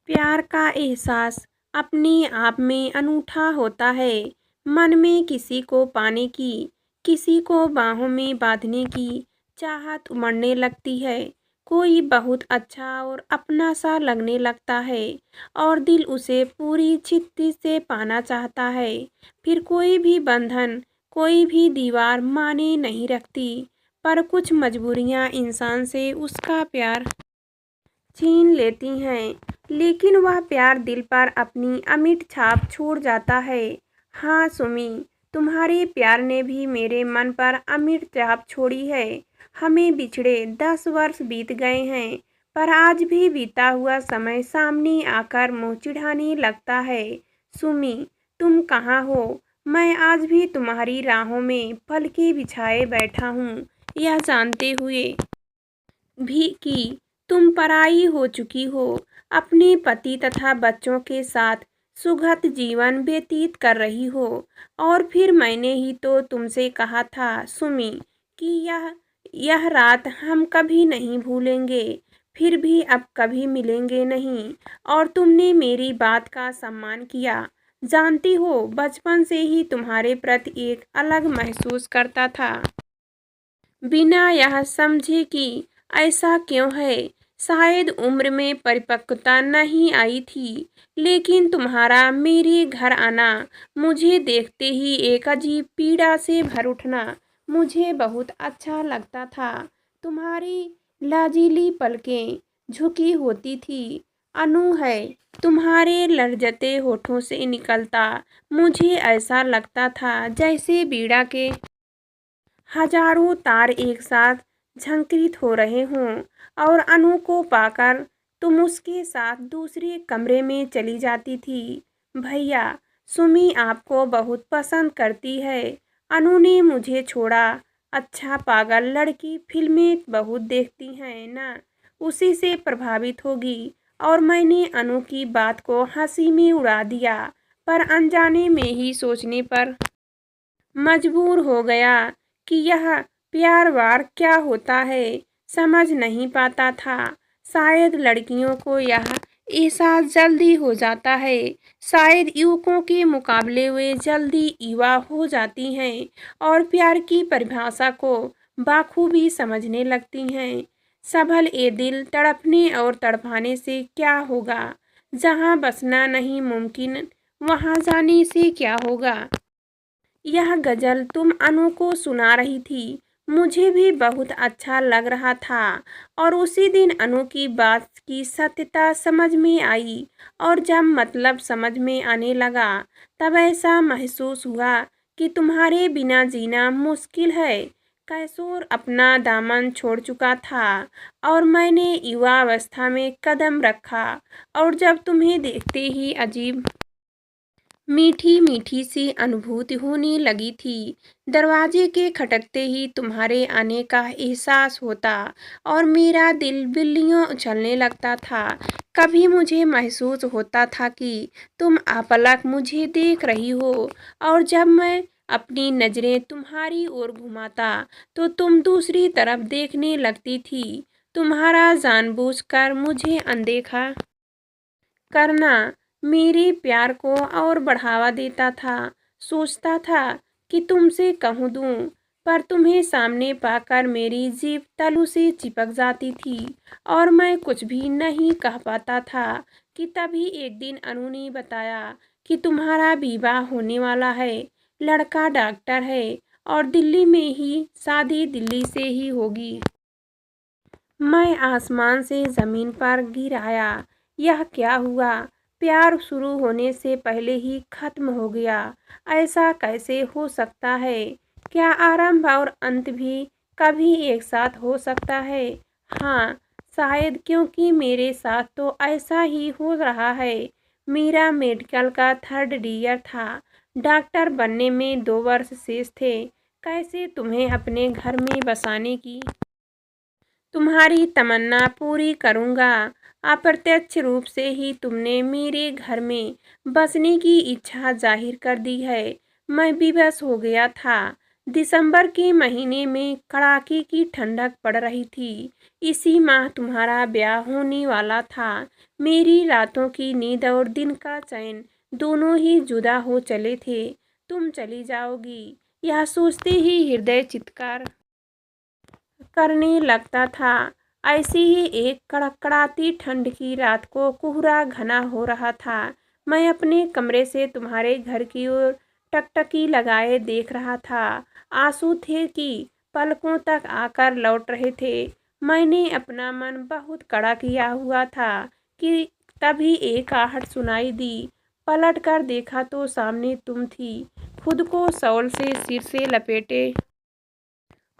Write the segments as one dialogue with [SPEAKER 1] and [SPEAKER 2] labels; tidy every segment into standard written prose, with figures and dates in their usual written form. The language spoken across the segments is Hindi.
[SPEAKER 1] प्यार का एहसास अपने आप में अनूठा होता है। मन में किसी को पाने की, किसी को बाहों में बांधने की चाहत उमड़ने लगती है। कोई बहुत अच्छा और अपना सा लगने लगता है और दिल उसे पूरी चित्ती से पाना चाहता है। फिर कोई भी बंधन, कोई भी दीवार माने नहीं रखती, पर कुछ मजबूरियां इंसान से उसका प्यार छीन लेती हैं, लेकिन वह प्यार दिल पर अपनी अमिट छाप छोड़ जाता है। हाँ सुमी, तुम्हारे प्यार ने भी मेरे मन पर अमिट छाप छोड़ी है। हमें बिछड़े 10 वर्ष बीत गए हैं, पर आज भी बीता हुआ समय सामने आकर मुँह चिढ़ाने लगता है। सुमी, तुम कहाँ हो? मैं आज भी तुम्हारी राहों में पलकें बिछाए बैठा हूँ, यह जानते हुए भी कि तुम पराई हो चुकी हो, अपने पति तथा बच्चों के साथ सुखद जीवन व्यतीत कर रही हो। और फिर मैंने ही तो तुमसे कहा था सुमी कि यह रात हम कभी नहीं भूलेंगे। फिर भी अब कभी मिलेंगे नहीं, और तुमने मेरी बात का सम्मान किया। जानती हो, बचपन से ही तुम्हारे प्रति एक अलग महसूस करता था, बिना यह समझे कि ऐसा क्यों है। शायद उम्र में परिपक्वता नहीं आई थी, लेकिन तुम्हारा मेरे घर आना, मुझे देखते ही एक अजीब पीड़ा से भर उठना मुझे बहुत अच्छा लगता था। तुम्हारी लाजीली पलकें झुकी होती थी। अनु है, तुम्हारे लर्जते होठों से निकलता मुझे ऐसा लगता था जैसे बीड़ा के हजारों तार एक साथ झंकृत हो रहे हों। और अनु को पाकर तुम उसके साथ दूसरे कमरे में चली जाती थी। भैया, सुमी आपको बहुत पसंद करती है। अनु ने मुझे छोड़ा। अच्छा, पागल लड़की फिल्में बहुत देखती हैं ना, उसी से प्रभावित होगी। और मैंने अनु की बात को हंसी में उड़ा दिया, पर अनजाने में ही सोचने पर मजबूर हो गया कि यह प्यार वार क्या होता है। समझ नहीं पाता था। शायद लड़कियों को यह एहसास जल्दी हो जाता है। शायद युवकों के मुकाबले वे जल्दी युवा हो जाती हैं और प्यार की परिभाषा को बाखूबी समझने लगती हैं। सबल ए दिल तड़पने और तड़पाने से क्या होगा? जहाँ बसना नहीं मुमकिन, वहाँ जाने से क्या होगा? यह गज़ल तुम अनु को सुना रही थी, मुझे भी बहुत अच्छा लग रहा था। और उसी दिन अनु की बात की सत्यता समझ में आई, और जब मतलब समझ में आने लगा, तब ऐसा महसूस हुआ कि तुम्हारे बिना जीना मुश्किल है। कैशोर अपना दामन छोड़ चुका था, और मैंने युवा अवस्था में कदम रखा। और जब तुम्हें देखते ही अजीब मीठी मीठी सी अनुभूति होने लगी थी। दरवाजे के खटकते ही तुम्हारे आने का एहसास होता, और मेरा दिल बिल्लियों उछलने लगता था। कभी मुझे महसूस होता था कि तुम आपलक मुझे देख रही हो, और जब मैं अपनी नज़रें तुम्हारी ओर घुमाता, तो तुम दूसरी तरफ देखने लगती थी। तुम्हारा जानबूझकर मुझे अनदेखा करना मेरे प्यार को और बढ़ावा देता था। सोचता था कि तुमसे कहूँ दूँ, पर तुम्हें सामने पाकर मेरी जीभ तलू से चिपक जाती थी, और मैं कुछ भी नहीं कह पाता था। कि तभी एक दिन अनु ने बताया कि तुम्हारा विवाह होने वाला है। लड़का डॉक्टर है, और दिल्ली में ही शादी दिल्ली से ही होगी। मैं आसमान से ज़मीन पर गिर आया। यह क्या हुआ? प्यार शुरू होने से पहले ही खत्म हो गया। ऐसा कैसे हो सकता है? क्या आरंभ और अंत भी कभी एक साथ हो सकता है? हाँ, शायद, क्योंकि मेरे साथ तो ऐसा ही हो रहा है। मेरा मेडिकल का 3rd ईयर था। डॉक्टर बनने में 2 वर्ष शेष थे। कैसे तुम्हें अपने घर में बसाने की तुम्हारी तमन्ना पूरी करूँगा। अप्रत्यक्ष रूप से ही तुमने मेरे घर में बसने की इच्छा जाहिर कर दी है। मैं विवश हो गया था। दिसंबर के महीने में कड़ाके की ठंडक पड़ रही थी। इसी माह तुम्हारा ब्याह होने वाला था। मेरी रातों की नींद और दिन का चैन दोनों ही जुदा हो चले थे। तुम चली जाओगी, यह सोचते ही हृदय चित्कार करने लगता था। ऐसी ही एक कड़कड़ाती ठंड की रात को कोहरा घना हो रहा था। मैं अपने कमरे से तुम्हारे घर की ओर टकटकी लगाए देख रहा था। आंसू थे कि पलकों तक आकर लौट रहे थे। मैंने अपना मन बहुत कड़ा किया हुआ था कि तभी एक आहट सुनाई दी। पलट कर देखा तो सामने तुम थी, खुद को शॉल से सिर से लपेटे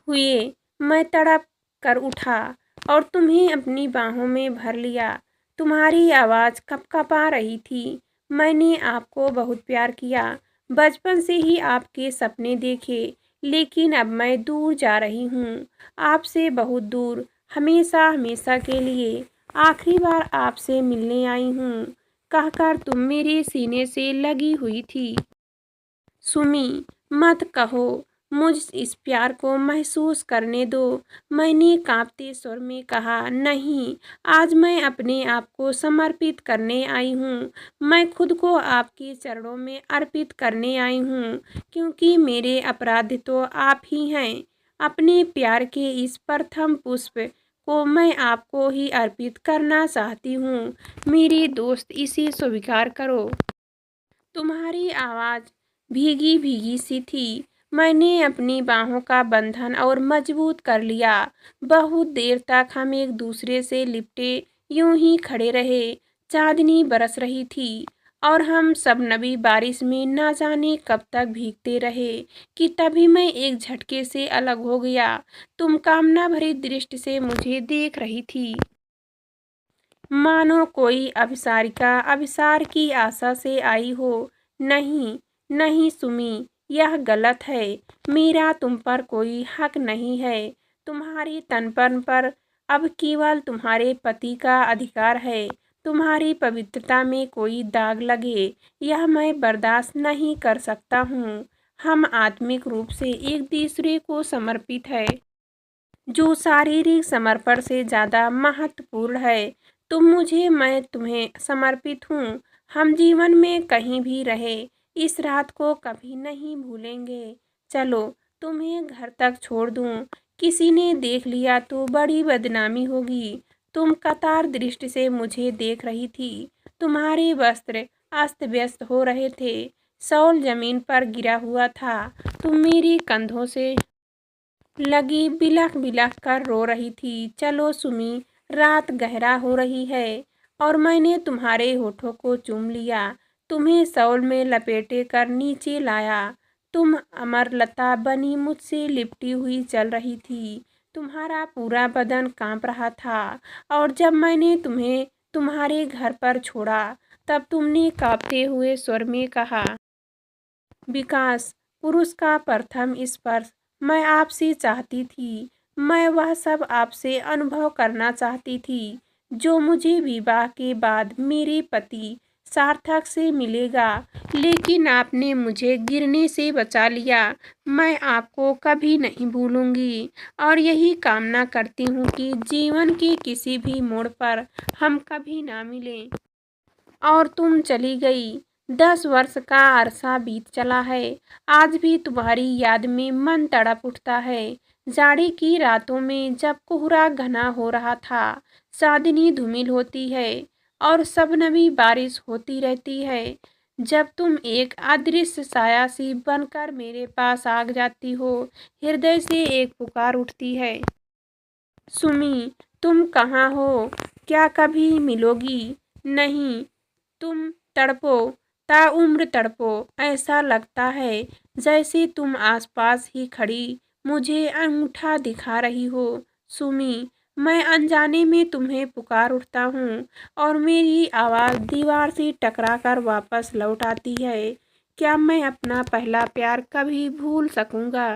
[SPEAKER 1] हुए। मैं तड़प कर उठा और तुम्हें अपनी बाहों में भर लिया। तुम्हारी आवाज़ कँपकँपा रही थी। मैंने आपको बहुत प्यार किया, बचपन से ही आपके सपने देखे, लेकिन अब मैं दूर जा रही हूँ, आपसे बहुत दूर, हमेशा हमेशा के लिए। आखिरी बार आपसे मिलने आई हूँ, कहकर तुम मेरे सीने से लगी हुई थी। सुमी, मत कहो, मुझ इस प्यार को महसूस करने दो। मैंने कांपते स्वर में कहा, नहीं, आज मैं अपने आप को समर्पित करने आई हूँ। मैं खुद को आपके चरणों में अर्पित करने आई हूँ, क्योंकि मेरे अपराध तो आप ही हैं। अपने प्यार के इस प्रथम पुष्प को मैं आपको ही अर्पित करना चाहती हूँ। मेरे दोस्त, इसे स्वीकार करो। तुम्हारी आवाज़ भीगी भीगी सी थी। मैंने अपनी बाहों का बंधन और मजबूत कर लिया। बहुत देर तक हम एक दूसरे से लिपटे यूं ही खड़े रहे। चांदनी बरस रही थी और हम सब नबी बारिश में न जाने कब तक भीगते रहे कि तभी मैं एक झटके से अलग हो गया। तुम कामना भरी दृष्टि से मुझे देख रही थी, मानो कोई अभिसारिका अभिसार की आशा से आई हो। नहीं, नहीं सुमी, यह गलत है। मेरा तुम पर कोई हक नहीं है। तुम्हारे तनपन पर अब केवल तुम्हारे पति का अधिकार है। तुम्हारी पवित्रता में कोई दाग लगे, यह मैं बर्दाश्त नहीं कर सकता हूँ। हम आत्मिक रूप से एक दूसरे को समर्पित है, जो शारीरिक समर्पण से ज़्यादा महत्वपूर्ण है। तुम मुझे, मैं तुम्हें समर्पित हूँ। हम जीवन में कहीं भी रहे, इस रात को कभी नहीं भूलेंगे। चलो, तुम्हें घर तक छोड़ दूँ। किसी ने देख लिया तो बड़ी बदनामी होगी। तुम कतार दृष्टि से मुझे देख रही थी। तुम्हारे वस्त्र अस्त व्यस्त हो रहे थे, शॉल जमीन पर गिरा हुआ था। तुम मेरी कंधों से लगी बिलख बिलख कर रो रही थी। चलो सुमी, रात गहरा हो रही है और मैंने तुम्हारे होठों को चूम लिया, तुम्हें शॉल में लपेटे कर नीचे लाया। तुम अमरलता बनी मुझसे लिपटी हुई चल रही थी। तुम्हारा पूरा बदन कांप रहा था और जब मैंने तुम्हें तुम्हारे घर पर छोड़ा, तब तुमने कांपते हुए स्वर में कहा, विकास, पुरुष का प्रथम स्पर्श मैं आपसे चाहती थी। मैं वह सब आपसे अनुभव करना चाहती थी जो मुझे विवाह के बाद मेरे पति सार्थक से मिलेगा, लेकिन आपने मुझे गिरने से बचा लिया। मैं आपको कभी नहीं भूलूंगी और यही कामना करती हूँ कि जीवन के किसी भी मोड़ पर हम कभी ना मिलें। और तुम चली गई। 10 वर्ष का अरसा बीत चला है। आज भी तुम्हारी याद में मन तड़प उठता है। जाड़े की रातों में जब कोहरा घना हो रहा था, चांदनी धूमिल होती है और शबनमी बारिश होती रहती है, जब तुम एक अदृश्य साया सी बनकर मेरे पास आ जाती हो, हृदय से एक पुकार उठती है, सुमी, तुम कहाँ हो? क्या कभी मिलोगी? नहीं, तुम तड़पो, ताउम्र तड़पो। ऐसा लगता है जैसे तुम आसपास ही खड़ी मुझे अंगूठा दिखा रही हो। सुमी, मैं अनजाने में तुम्हें पुकार उठता हूँ और मेरी आवाज़ दीवार से टकरा कर वापस लौट आती है। क्या मैं अपना पहला प्यार कभी भूल सकूँगा?